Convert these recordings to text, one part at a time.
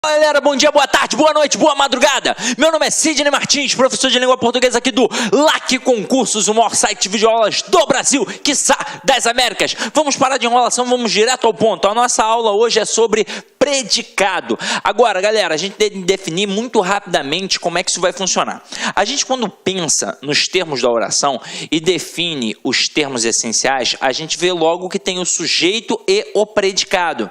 Galera, bom dia, boa tarde, boa noite, boa madrugada. Meu nome é Sidney Martins, professor de língua portuguesa aqui do LAC Concursos, o maior site de videoaulas do Brasil, quiçá das Américas. Vamos parar de enrolação, vamos direto ao ponto. A nossa aula hoje é sobre predicado. Agora, galera, a gente tem que definir muito rapidamente como é que isso vai funcionar. A gente, quando pensa nos termos da oração e define os termos essenciais, a gente vê logo que tem o sujeito e o predicado.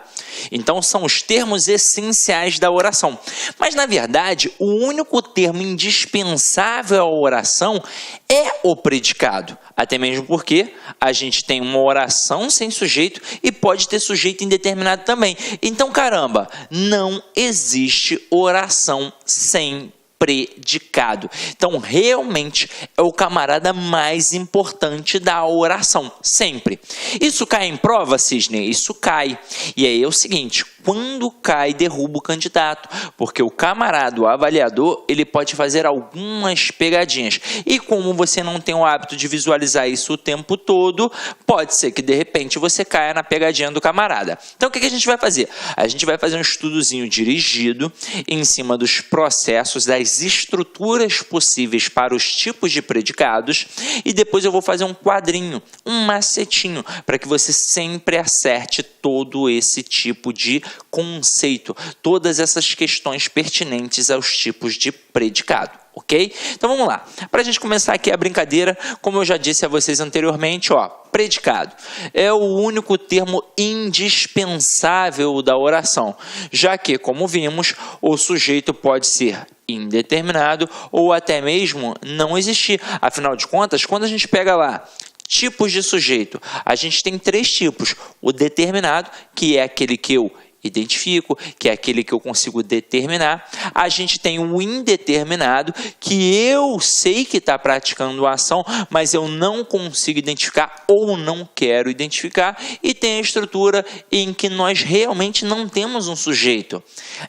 Então, são os termos essenciais da oração. Mas, na verdade, o único termo indispensável à oração é o predicado. Até mesmo porque a gente tem uma oração sem sujeito e pode ter sujeito indeterminado também. Então, caramba, não existe oração sem predicado. Então, realmente, é o camarada mais importante da oração, sempre. Isso cai em prova, Sidney? Isso cai. E aí é o seguinte, quando cai, derruba o candidato, porque o camarada, o avaliador, ele pode fazer algumas pegadinhas. E como você não tem o hábito de visualizar isso o tempo todo, pode ser que, de repente, você caia na pegadinha do camarada. Então, o que a gente vai fazer? A gente vai fazer um estudozinho dirigido em cima dos processos, das estruturas possíveis para os tipos de predicados e depois eu vou fazer um quadrinho, um macetinho, para que você sempre acerte todo esse tipo de conceito, todas essas questões pertinentes aos tipos de predicado. Ok? Então vamos lá. Para a gente começar aqui a brincadeira, como eu já disse a vocês anteriormente, ó, predicado é o único termo indispensável da oração, já que, como vimos, o sujeito pode ser indeterminado ou até mesmo não existir. Afinal de contas, quando a gente pega lá tipos de sujeito, a gente tem três tipos. O determinado, que é aquele que eu identifico, que é aquele que eu consigo determinar. A gente tem o indeterminado, que eu sei que está praticando a ação, mas eu não consigo identificar ou não quero identificar. E tem a estrutura em que nós realmente não temos um sujeito.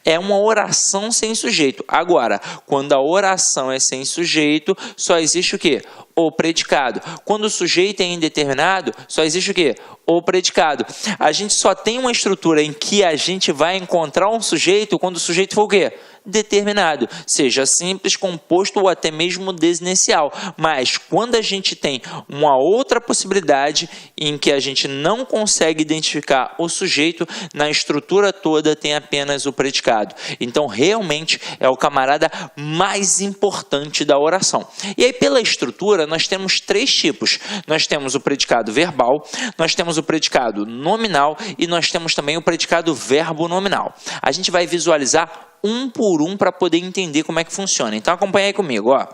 É uma oração sem sujeito. Agora, quando a oração é sem sujeito, só existe o quê? O predicado. Quando o sujeito é indeterminado, só existe o quê? O predicado. A gente só tem uma estrutura em que a gente vai encontrar um sujeito quando o sujeito for o quê? Determinado, seja simples, composto ou até mesmo desinicial. Mas quando a gente tem uma outra possibilidade em que a gente não consegue identificar o sujeito, na estrutura toda tem apenas o predicado. Então, realmente, é o camarada mais importante da oração. E aí, pela estrutura, nós temos três tipos. Nós temos o predicado verbal, nós temos o predicado nominal e nós temos também o predicado verbo nominal. A gente vai visualizar um por um para poder entender como é que funciona. Então, acompanha aí comigo, ó.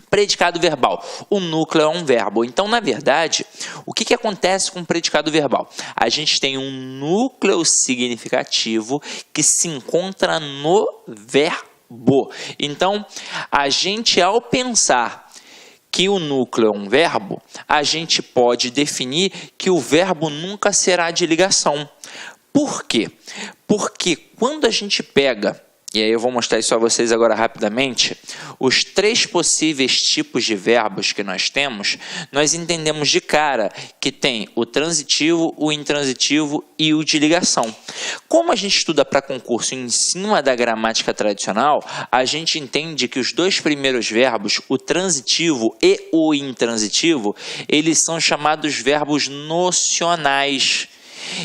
Predicado verbal. O núcleo é um verbo. Então, na verdade, o que acontece com o predicado verbal? A gente tem um núcleo significativo que se encontra no verbo. Então, a gente, ao pensar que o núcleo é um verbo, a gente pode definir que o verbo nunca será de ligação. Por quê? Porque quando a gente pega, e aí eu vou mostrar isso a vocês agora rapidamente, os três possíveis tipos de verbos que nós temos, nós entendemos de cara que tem o transitivo, o intransitivo e o de ligação. Como a gente estuda para concurso em cima da gramática tradicional, a gente entende que os dois primeiros verbos, o transitivo e o intransitivo, eles são chamados verbos nocionais.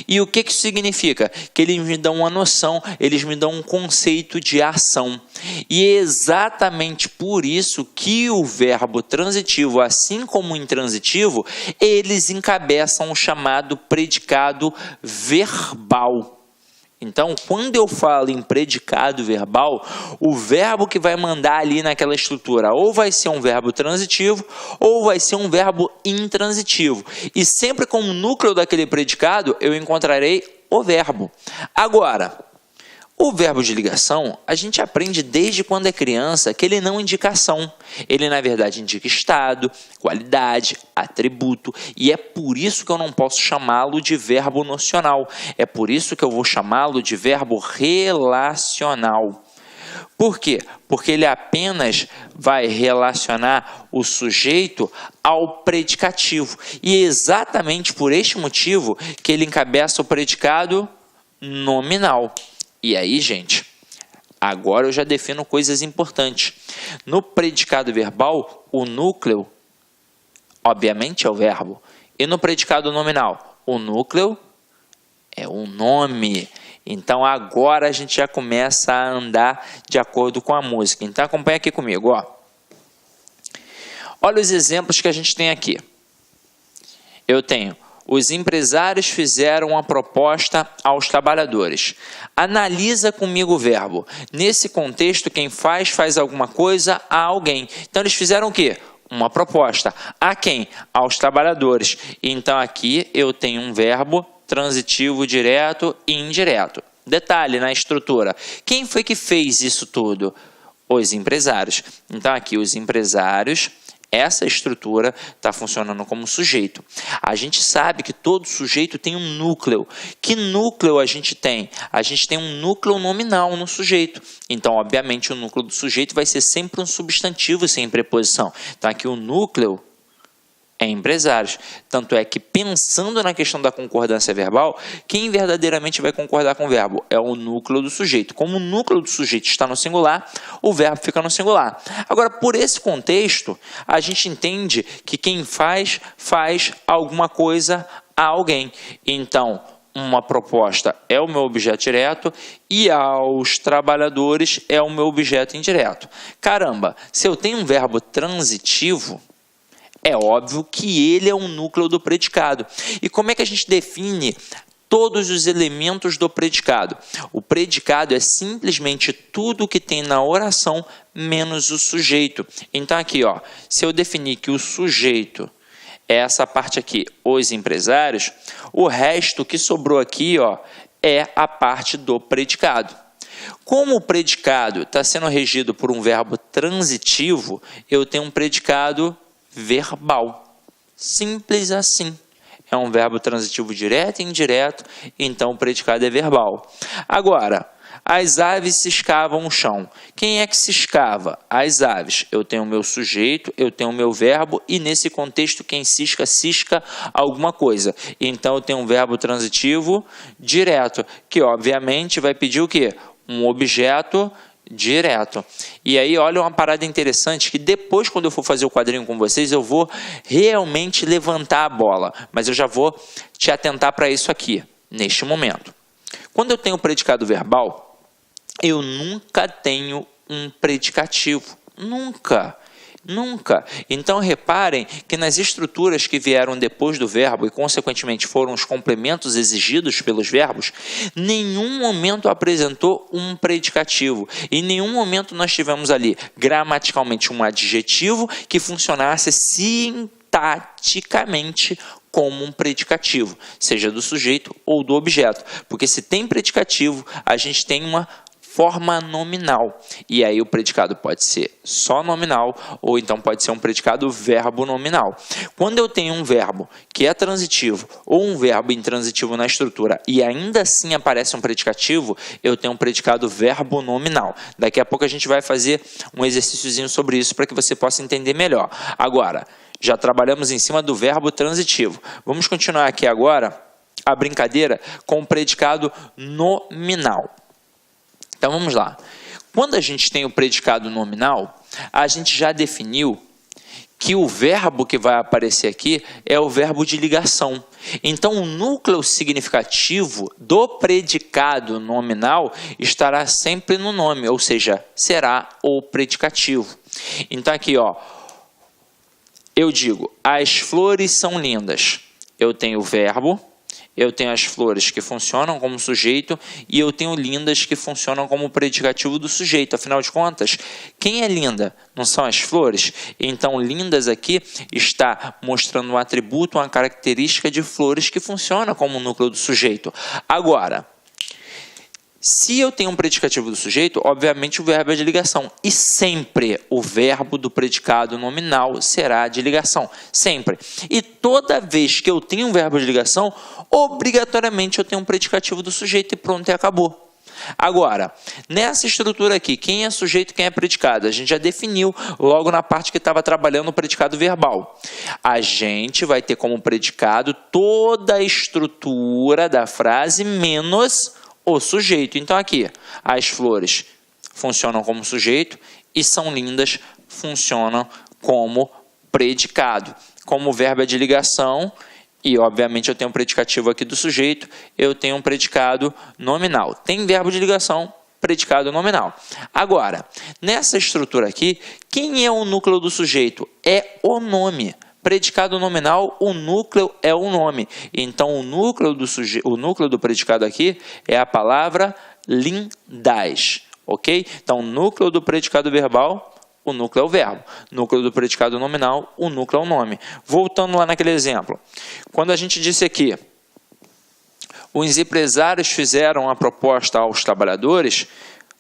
E o que isso significa? Que eles me dão uma noção, eles me dão um conceito de ação. E é exatamente por isso que o verbo transitivo, assim como o intransitivo, eles encabeçam o chamado predicado verbal. Então, quando eu falo em predicado verbal, o verbo que vai mandar ali naquela estrutura ou vai ser um verbo transitivo ou vai ser um verbo intransitivo. E sempre como núcleo daquele predicado, eu encontrarei o verbo. Agora, o verbo de ligação, a gente aprende desde quando é criança que ele não indica ação. Ele, na verdade, indica estado, qualidade, atributo. E é por isso que eu não posso chamá-lo de verbo nocional. É por isso que eu vou chamá-lo de verbo relacional. Por quê? Porque ele apenas vai relacionar o sujeito ao predicativo. E é exatamente por este motivo que ele encabeça o predicado nominal. E aí, gente, Agora eu já defino coisas importantes. No predicado verbal, o núcleo, obviamente, é o verbo. E no predicado nominal, o núcleo é o nome. Então, agora a gente já começa a andar de acordo com a música. Então, acompanha aqui comigo, ó. Olha os exemplos que a gente tem aqui. Eu tenho: os empresários fizeram uma proposta aos trabalhadores. Analisa comigo o verbo. Nesse contexto, quem faz alguma coisa a alguém. Então, eles fizeram o quê? Uma proposta. A quem? Aos trabalhadores. Então, aqui eu tenho um verbo transitivo direto e indireto. Detalhe na estrutura. Quem foi que fez isso tudo? Os empresários. Então, aqui os empresários, essa estrutura está funcionando como sujeito. A gente sabe que todo sujeito tem um núcleo. Que núcleo a gente tem? A gente tem um núcleo nominal no sujeito. Então, obviamente, o núcleo do sujeito vai ser sempre um substantivo sem preposição. Então, aqui o núcleo é empresários. Tanto é que, pensando na questão da concordância verbal, quem verdadeiramente vai concordar com o verbo é o núcleo do sujeito. Como o núcleo do sujeito está no singular, o verbo fica no singular. Agora, por esse contexto, a gente entende que quem faz alguma coisa a alguém. Então, uma proposta é o meu objeto direto e aos trabalhadores é o meu objeto indireto. Caramba, se eu tenho um verbo transitivo, é óbvio que ele é um núcleo do predicado. E como é que a gente define todos os elementos do predicado? O predicado é simplesmente tudo que tem na oração menos o sujeito. Então aqui, ó, se eu definir que o sujeito é essa parte aqui, os empresários, o resto que sobrou aqui, ó, é a parte do predicado. Como o predicado está sendo regido por um verbo transitivo, eu tenho um predicado verbal. Simples assim. É um verbo transitivo direto e indireto, então o predicado é verbal. Agora, as aves ciscavam o chão. Quem é que ciscava? As aves. Eu tenho o meu sujeito, eu tenho o meu verbo, e nesse contexto quem cisca, cisca alguma coisa. Então eu tenho um verbo transitivo direto, que obviamente vai pedir o quê? Um objeto direto. E aí, olha uma parada interessante, que depois, quando eu for fazer o quadrinho com vocês, eu vou realmente levantar a bola. Mas eu já vou te atentar para isso aqui, neste momento. Quando eu tenho predicado verbal, eu nunca tenho um predicativo. Nunca. Nunca. Então, reparem que nas estruturas que vieram depois do verbo e, consequentemente, foram os complementos exigidos pelos verbos, nenhum momento apresentou um predicativo. Em nenhum momento nós tivemos ali, gramaticalmente, um adjetivo que funcionasse sintaticamente como um predicativo, seja do sujeito ou do objeto. Porque se tem predicativo, a gente tem uma forma nominal. E aí o predicado pode ser só nominal ou então pode ser um predicado verbo nominal. Quando eu tenho um verbo que é transitivo ou um verbo intransitivo na estrutura e ainda assim aparece um predicativo, eu tenho um predicado verbo nominal. Daqui a pouco a gente vai fazer um exercíciozinho sobre isso para que você possa entender melhor. Agora, já trabalhamos em cima do verbo transitivo. Vamos continuar aqui agora a brincadeira com o predicado nominal. Então, vamos lá. Quando a gente tem o predicado nominal, a gente já definiu que o verbo que vai aparecer aqui é o verbo de ligação. Então, o núcleo significativo do predicado nominal estará sempre no nome, ou seja, será o predicativo. Então, aqui, ó, eu digo, as flores são lindas. Eu tenho o verbo. Eu tenho as flores que funcionam como sujeito e eu tenho lindas que funcionam como predicativo do sujeito. Afinal de contas, quem é linda? Não são as flores? Então, lindas aqui está mostrando um atributo, uma característica de flores que funciona como núcleo do sujeito. Agora, se eu tenho um predicativo do sujeito, obviamente o verbo é de ligação. E sempre o verbo do predicado nominal será de ligação. Sempre. E toda vez que eu tenho um verbo de ligação, obrigatoriamente eu tenho um predicativo do sujeito e pronto, e acabou. Agora, nessa estrutura aqui, quem é sujeito e quem é predicado? A gente já definiu logo na parte que estava trabalhando o predicado verbal. A gente vai ter como predicado toda a estrutura da frase menos o sujeito. Então aqui, as flores funcionam como sujeito e são lindas funcionam como predicado. Como o verbo é de ligação e, obviamente, eu tenho um predicativo aqui do sujeito, eu tenho um predicado nominal. Tem verbo de ligação, predicado nominal. Agora, nessa estrutura aqui, quem é o núcleo do sujeito? É o nome. Predicado nominal, o núcleo é o nome. Então, o núcleo do predicado aqui é a palavra lindas, ok? Então, o núcleo do predicado verbal, o núcleo é o verbo. Núcleo do predicado nominal, o núcleo é o nome. Voltando lá naquele exemplo. Quando a gente disse aqui, os empresários fizeram a proposta aos trabalhadores,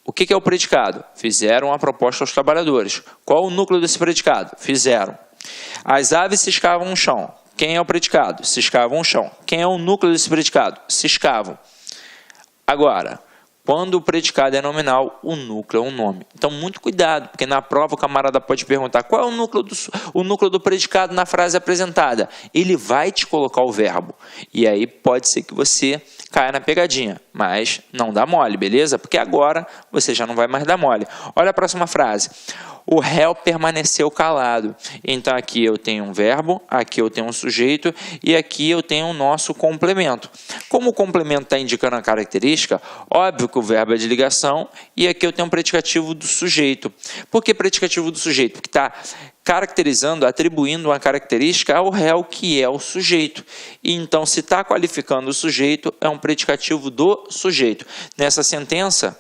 o que é o predicado? Fizeram a proposta aos trabalhadores. Qual o núcleo desse predicado? Fizeram. As aves ciscavam o chão. Quem é o predicado? Ciscavam o chão. Quem é o núcleo desse predicado? Ciscavam. Agora, quando o predicado é nominal, o núcleo é um nome. Então, muito cuidado, porque na prova o camarada pode perguntar qual é o núcleo do predicado na frase apresentada. Ele vai te colocar o verbo. E aí pode ser que você caia na pegadinha, mas não dá mole, beleza? Porque agora você já não vai mais dar mole. Olha a próxima frase. O réu permaneceu calado. Então, aqui eu tenho um verbo, aqui eu tenho um sujeito e aqui eu tenho o nosso complemento. Como o complemento está indicando a característica, óbvio que o verbo é de ligação e aqui eu tenho um predicativo do sujeito. Por que predicativo do sujeito? Porque está caracterizando, atribuindo uma característica ao réu, que é o sujeito. E então, se está qualificando o sujeito, é um predicativo do sujeito. Nessa sentença,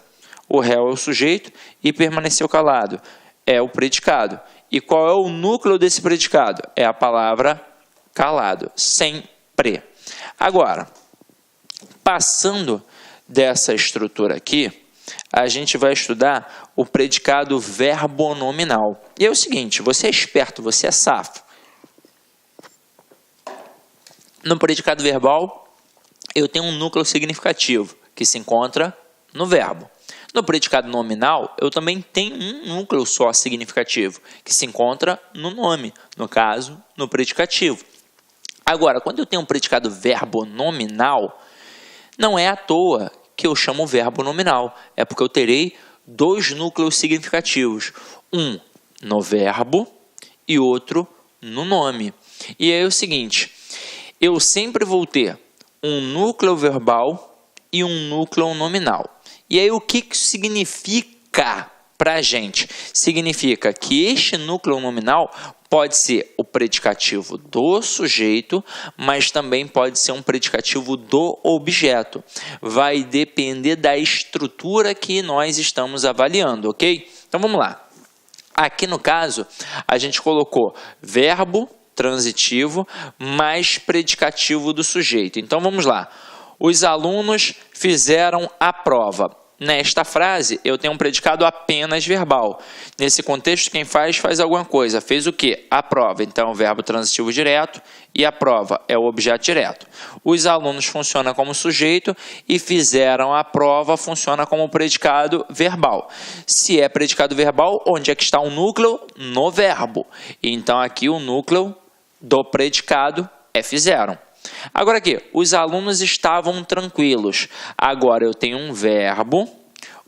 o réu é o sujeito e permaneceu calado. É o predicado. E qual é o núcleo desse predicado? É a palavra calado, sempre. Agora, passando dessa estrutura aqui, a gente vai estudar o predicado verbonominal. E é o seguinte, você é esperto, você é safo. No predicado verbal, eu tenho um núcleo significativo, que se encontra no verbo. No predicado nominal, eu também tenho um núcleo só significativo, que se encontra no nome, no caso, no predicativo. Agora, quando eu tenho um predicado verbo nominal, não é à toa que eu chamo verbo nominal, é porque eu terei dois núcleos significativos, um no verbo e outro no nome. E aí é o seguinte, eu sempre vou ter um núcleo verbal e um núcleo nominal. E aí, o que isso significa para a gente? Significa que este núcleo nominal pode ser o predicativo do sujeito, mas também pode ser um predicativo do objeto. Vai depender da estrutura que nós estamos avaliando, ok? Então, vamos lá. Aqui, no caso, a gente colocou verbo transitivo mais predicativo do sujeito. Então, vamos lá. Os alunos fizeram a prova. Nesta frase, eu tenho um predicado apenas verbal. Nesse contexto, quem faz alguma coisa. Fez o quê? A prova. Então, o verbo transitivo direto e a prova é o objeto direto. Os alunos funcionam como sujeito e fizeram a prova funciona como predicado verbal. Se é predicado verbal, onde é que está o núcleo? No verbo. Então, aqui o núcleo do predicado é fizeram. Agora aqui, os alunos estavam tranquilos. Agora eu tenho um verbo,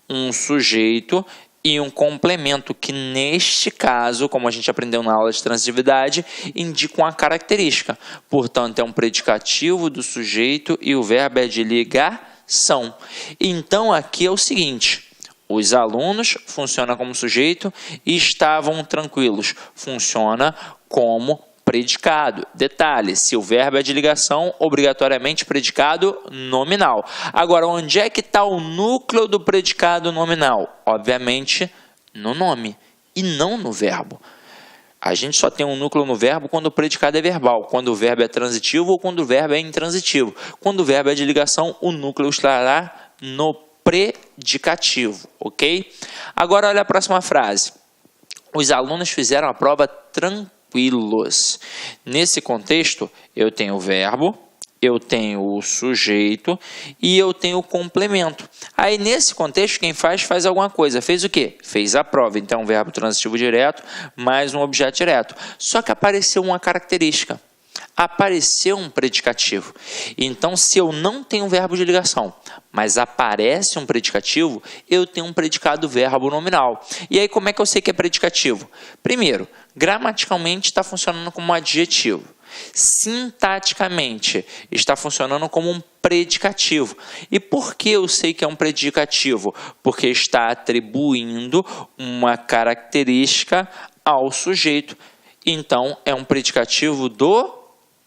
um sujeito e um complemento que neste caso, como a gente aprendeu na aula de transitividade, indica uma característica. Portanto, é um predicativo do sujeito e o verbo é de ligação. Então aqui é o seguinte, os alunos funcionam como sujeito e estavam tranquilos. Funciona como predicado. Detalhe, se o verbo é de ligação, obrigatoriamente predicado nominal. Agora, onde é que está o núcleo do predicado nominal? Obviamente, no nome e não no verbo. A gente só tem um núcleo no verbo quando o predicado é verbal, quando o verbo é transitivo ou quando o verbo é intransitivo. Quando o verbo é de ligação, o núcleo estará no predicativo, ok? Agora, olha a próxima frase. Os alunos fizeram a prova tranquilos. Nesse contexto, eu tenho o verbo, eu tenho o sujeito e eu tenho o complemento. Aí, nesse contexto, quem faz alguma coisa. Fez o quê? Fez a prova. Então, verbo transitivo direto mais um objeto direto. Só que apareceu uma característica. Apareceu um predicativo. Então, se eu não tenho verbo de ligação, mas aparece um predicativo, eu tenho um predicado verbo nominal. E aí, como é que eu sei que é predicativo? Primeiro, gramaticalmente está funcionando como um adjetivo. Sintaticamente, está funcionando como um predicativo. E por que eu sei que é um predicativo? Porque está atribuindo uma característica ao sujeito. Então, é um predicativo do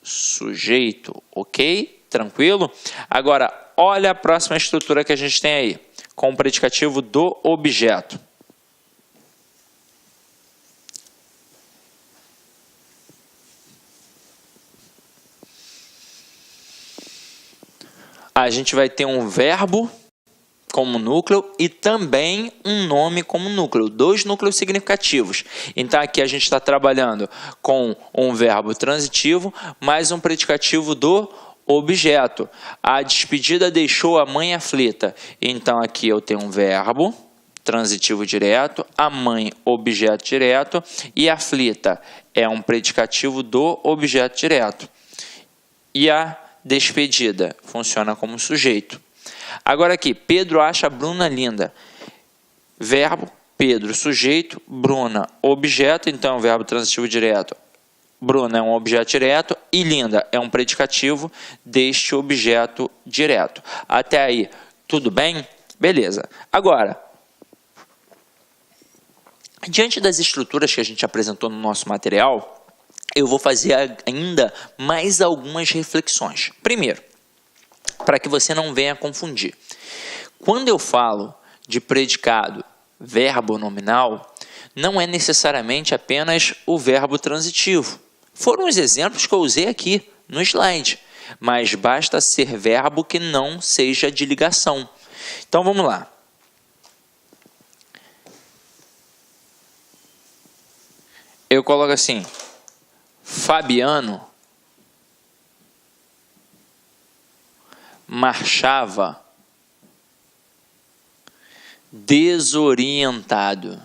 sujeito, ok? Tranquilo? Agora, olha a próxima estrutura que a gente tem aí, com o predicativo do objeto. A gente vai ter um verbo como núcleo e também um nome como núcleo, dois núcleos significativos. Então aqui a gente está trabalhando com um verbo transitivo mais um predicativo do objeto. A despedida deixou a mãe aflita. Então aqui eu tenho um verbo transitivo direto, a mãe objeto direto e aflita é um predicativo do objeto direto. E a despedida funciona como sujeito. Agora aqui, Pedro acha a Bruna linda. Verbo, Pedro, sujeito, Bruna, objeto, então é um verbo transitivo direto. Bruna é um objeto direto e linda é um predicativo deste objeto direto. Até aí, tudo bem? Beleza. Agora, diante das estruturas que a gente apresentou no nosso material, eu vou fazer ainda mais algumas reflexões. Primeiro, para que você não venha confundir. Quando eu falo de predicado verbo nominal, não é necessariamente apenas o verbo transitivo. Foram os exemplos que eu usei aqui no slide, mas basta ser verbo que não seja de ligação. Então vamos lá. Eu coloco assim, Fabiano marchava desorientado.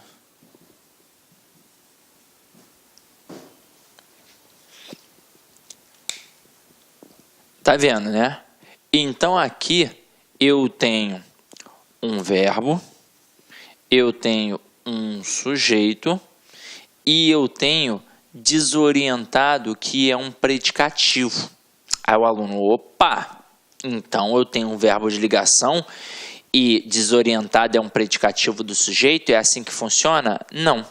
Tá vendo, né? Então aqui eu tenho um verbo, eu tenho um sujeito e eu tenho desorientado, que é um predicativo. Aí o aluno, opa! Então, eu tenho um verbo de ligação e desorientado é um predicativo do sujeito? É assim que funciona? Não.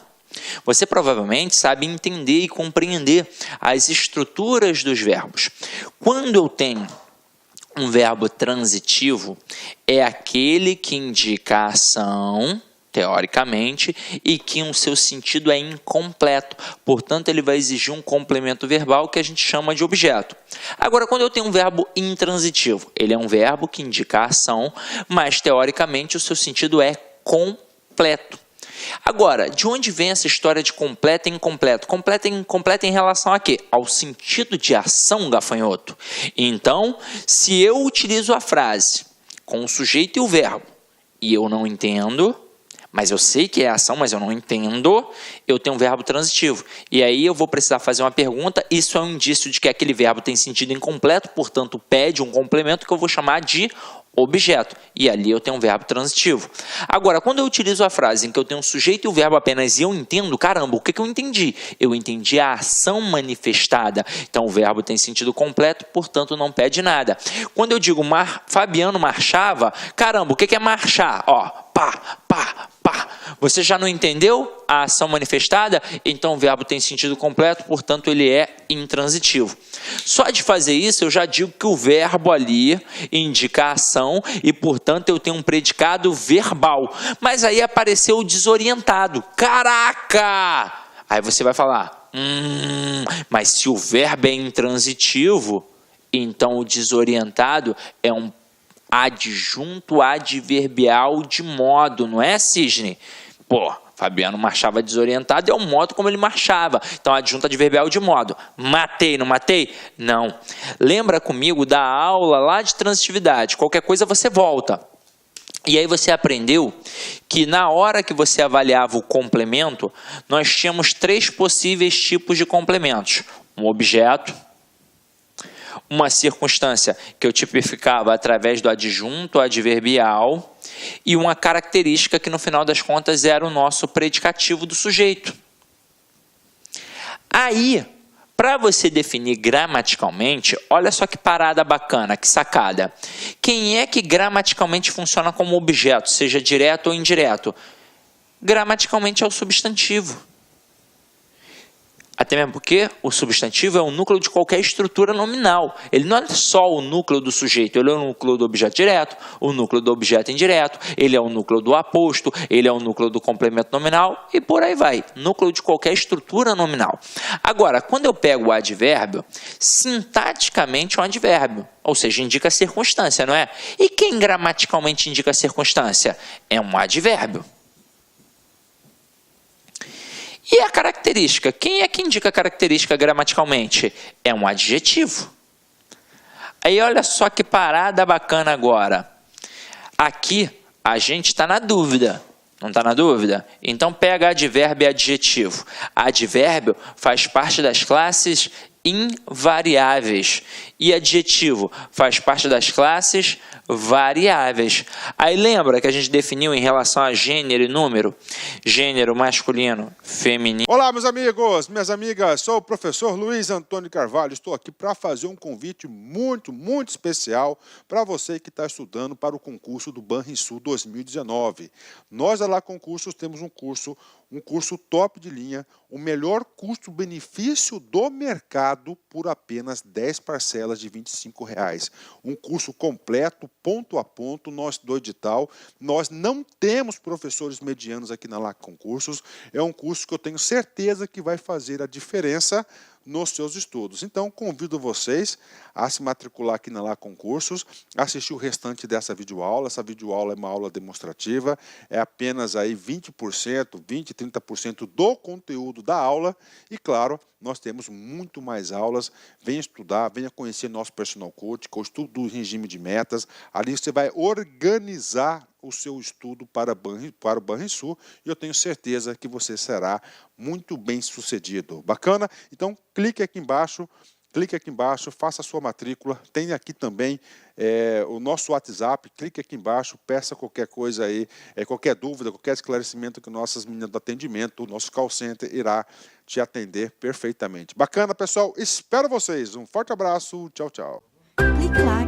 Você provavelmente sabe entender e compreender as estruturas dos verbos. Quando eu tenho um verbo transitivo, é aquele que indica a ação, teoricamente, e que o seu sentido é incompleto. Portanto, ele vai exigir um complemento verbal que a gente chama de objeto. Agora, quando eu tenho um verbo intransitivo, ele é um verbo que indica a ação, mas, teoricamente, o seu sentido é completo. Agora, de onde vem essa história de completo e incompleto? Completo e incompleto em relação a quê? Ao sentido de ação, gafanhoto. Então, se eu utilizo a frase com o sujeito e o verbo, e eu não entendo, mas eu sei que é ação, mas eu não entendo, eu tenho um verbo transitivo. E aí eu vou precisar fazer uma pergunta, isso é um indício de que aquele verbo tem sentido incompleto, portanto pede um complemento que eu vou chamar de objeto. E ali eu tenho um verbo transitivo. Agora, quando eu utilizo a frase em que eu tenho um sujeito e o verbo apenas e eu entendo, caramba, o que eu entendi? Eu entendi a ação manifestada. Então o verbo tem sentido completo, portanto não pede nada. Quando eu digo Fabiano marchava, caramba, o que é marchar? Ó, pá, pá, pá. Você já não entendeu a ação manifestada? Então o verbo tem sentido completo, portanto ele é intransitivo. Só de fazer isso eu já digo que o verbo ali indica a ação e portanto eu tenho um predicado verbal. Mas aí apareceu o desorientado. Caraca! Aí você vai falar, mas se o verbo é intransitivo, então o desorientado é um adjunto adverbial de modo, não é, Cisne? Pô, Fabiano marchava desorientado, é o modo como ele marchava. Então, adjunto adverbial de modo. Matei, não matei? Não. Lembra comigo da aula lá de transitividade. Qualquer coisa você volta. E aí você aprendeu que na hora que você avaliava o complemento, nós tínhamos 3 possíveis tipos de complementos. Um objeto, uma circunstância que eu tipificava através do adjunto adverbial e uma característica que no final das contas era o nosso predicativo do sujeito. Aí, para você definir gramaticalmente, olha só que parada bacana, que sacada. Quem é que gramaticalmente funciona como objeto, seja direto ou indireto? Gramaticalmente é o substantivo. Até mesmo porque o substantivo é o núcleo de qualquer estrutura nominal. Ele não é só o núcleo do sujeito, ele é o núcleo do objeto direto, o núcleo do objeto indireto, ele é o núcleo do aposto, ele é o núcleo do complemento nominal e por aí vai. Núcleo de qualquer estrutura nominal. Agora, quando eu pego o advérbio, sintaticamente é um advérbio, ou seja, indica circunstância, não é? E quem gramaticalmente indica circunstância? É um advérbio. E a característica? Quem é que indica a característica gramaticalmente? É um adjetivo. Aí olha só que parada bacana agora. Aqui a gente está na dúvida. Não está na dúvida? Então pega advérbio e adjetivo. Advérbio faz parte das classes invariáveis e adjetivo faz parte das classes variáveis. Aí lembra que a gente definiu em relação a gênero e número? Gênero masculino, feminino. Olá, meus amigos, minhas amigas, sou o professor Luiz Antônio Carvalho. Estou aqui para fazer um convite muito especial para você que está estudando para o concurso do Banrisul 2019. Nós, da Lá Concursos, temos um curso top de linha, o melhor custo-benefício do mercado por apenas 10 parcelas de R$ 25. Um curso completo, ponto a ponto, nós do edital. Nós não temos professores medianos aqui na Lá Concursos. É um curso que eu tenho certeza que vai fazer a diferença nos seus estudos. Então, convido vocês a se matricular aqui na Lá Concursos, assistir o restante dessa videoaula. Essa videoaula é uma aula demonstrativa, é apenas aí 20%, 20%, 30% do conteúdo da aula e, claro, nós temos muito mais aulas. Venha estudar, venha conhecer nosso personal coach do regime de metas. Ali você vai organizar o seu estudo para o Banrisul e eu tenho certeza que você será muito bem sucedido. Bacana? Então, clique aqui embaixo, faça a sua matrícula. Tem aqui também o nosso WhatsApp, clique aqui embaixo, peça qualquer coisa aí, qualquer dúvida, qualquer esclarecimento que nossas meninas do atendimento, o nosso call center irá te atender perfeitamente. Bacana, pessoal? Espero vocês. Um forte abraço. Tchau, tchau. Clique lá.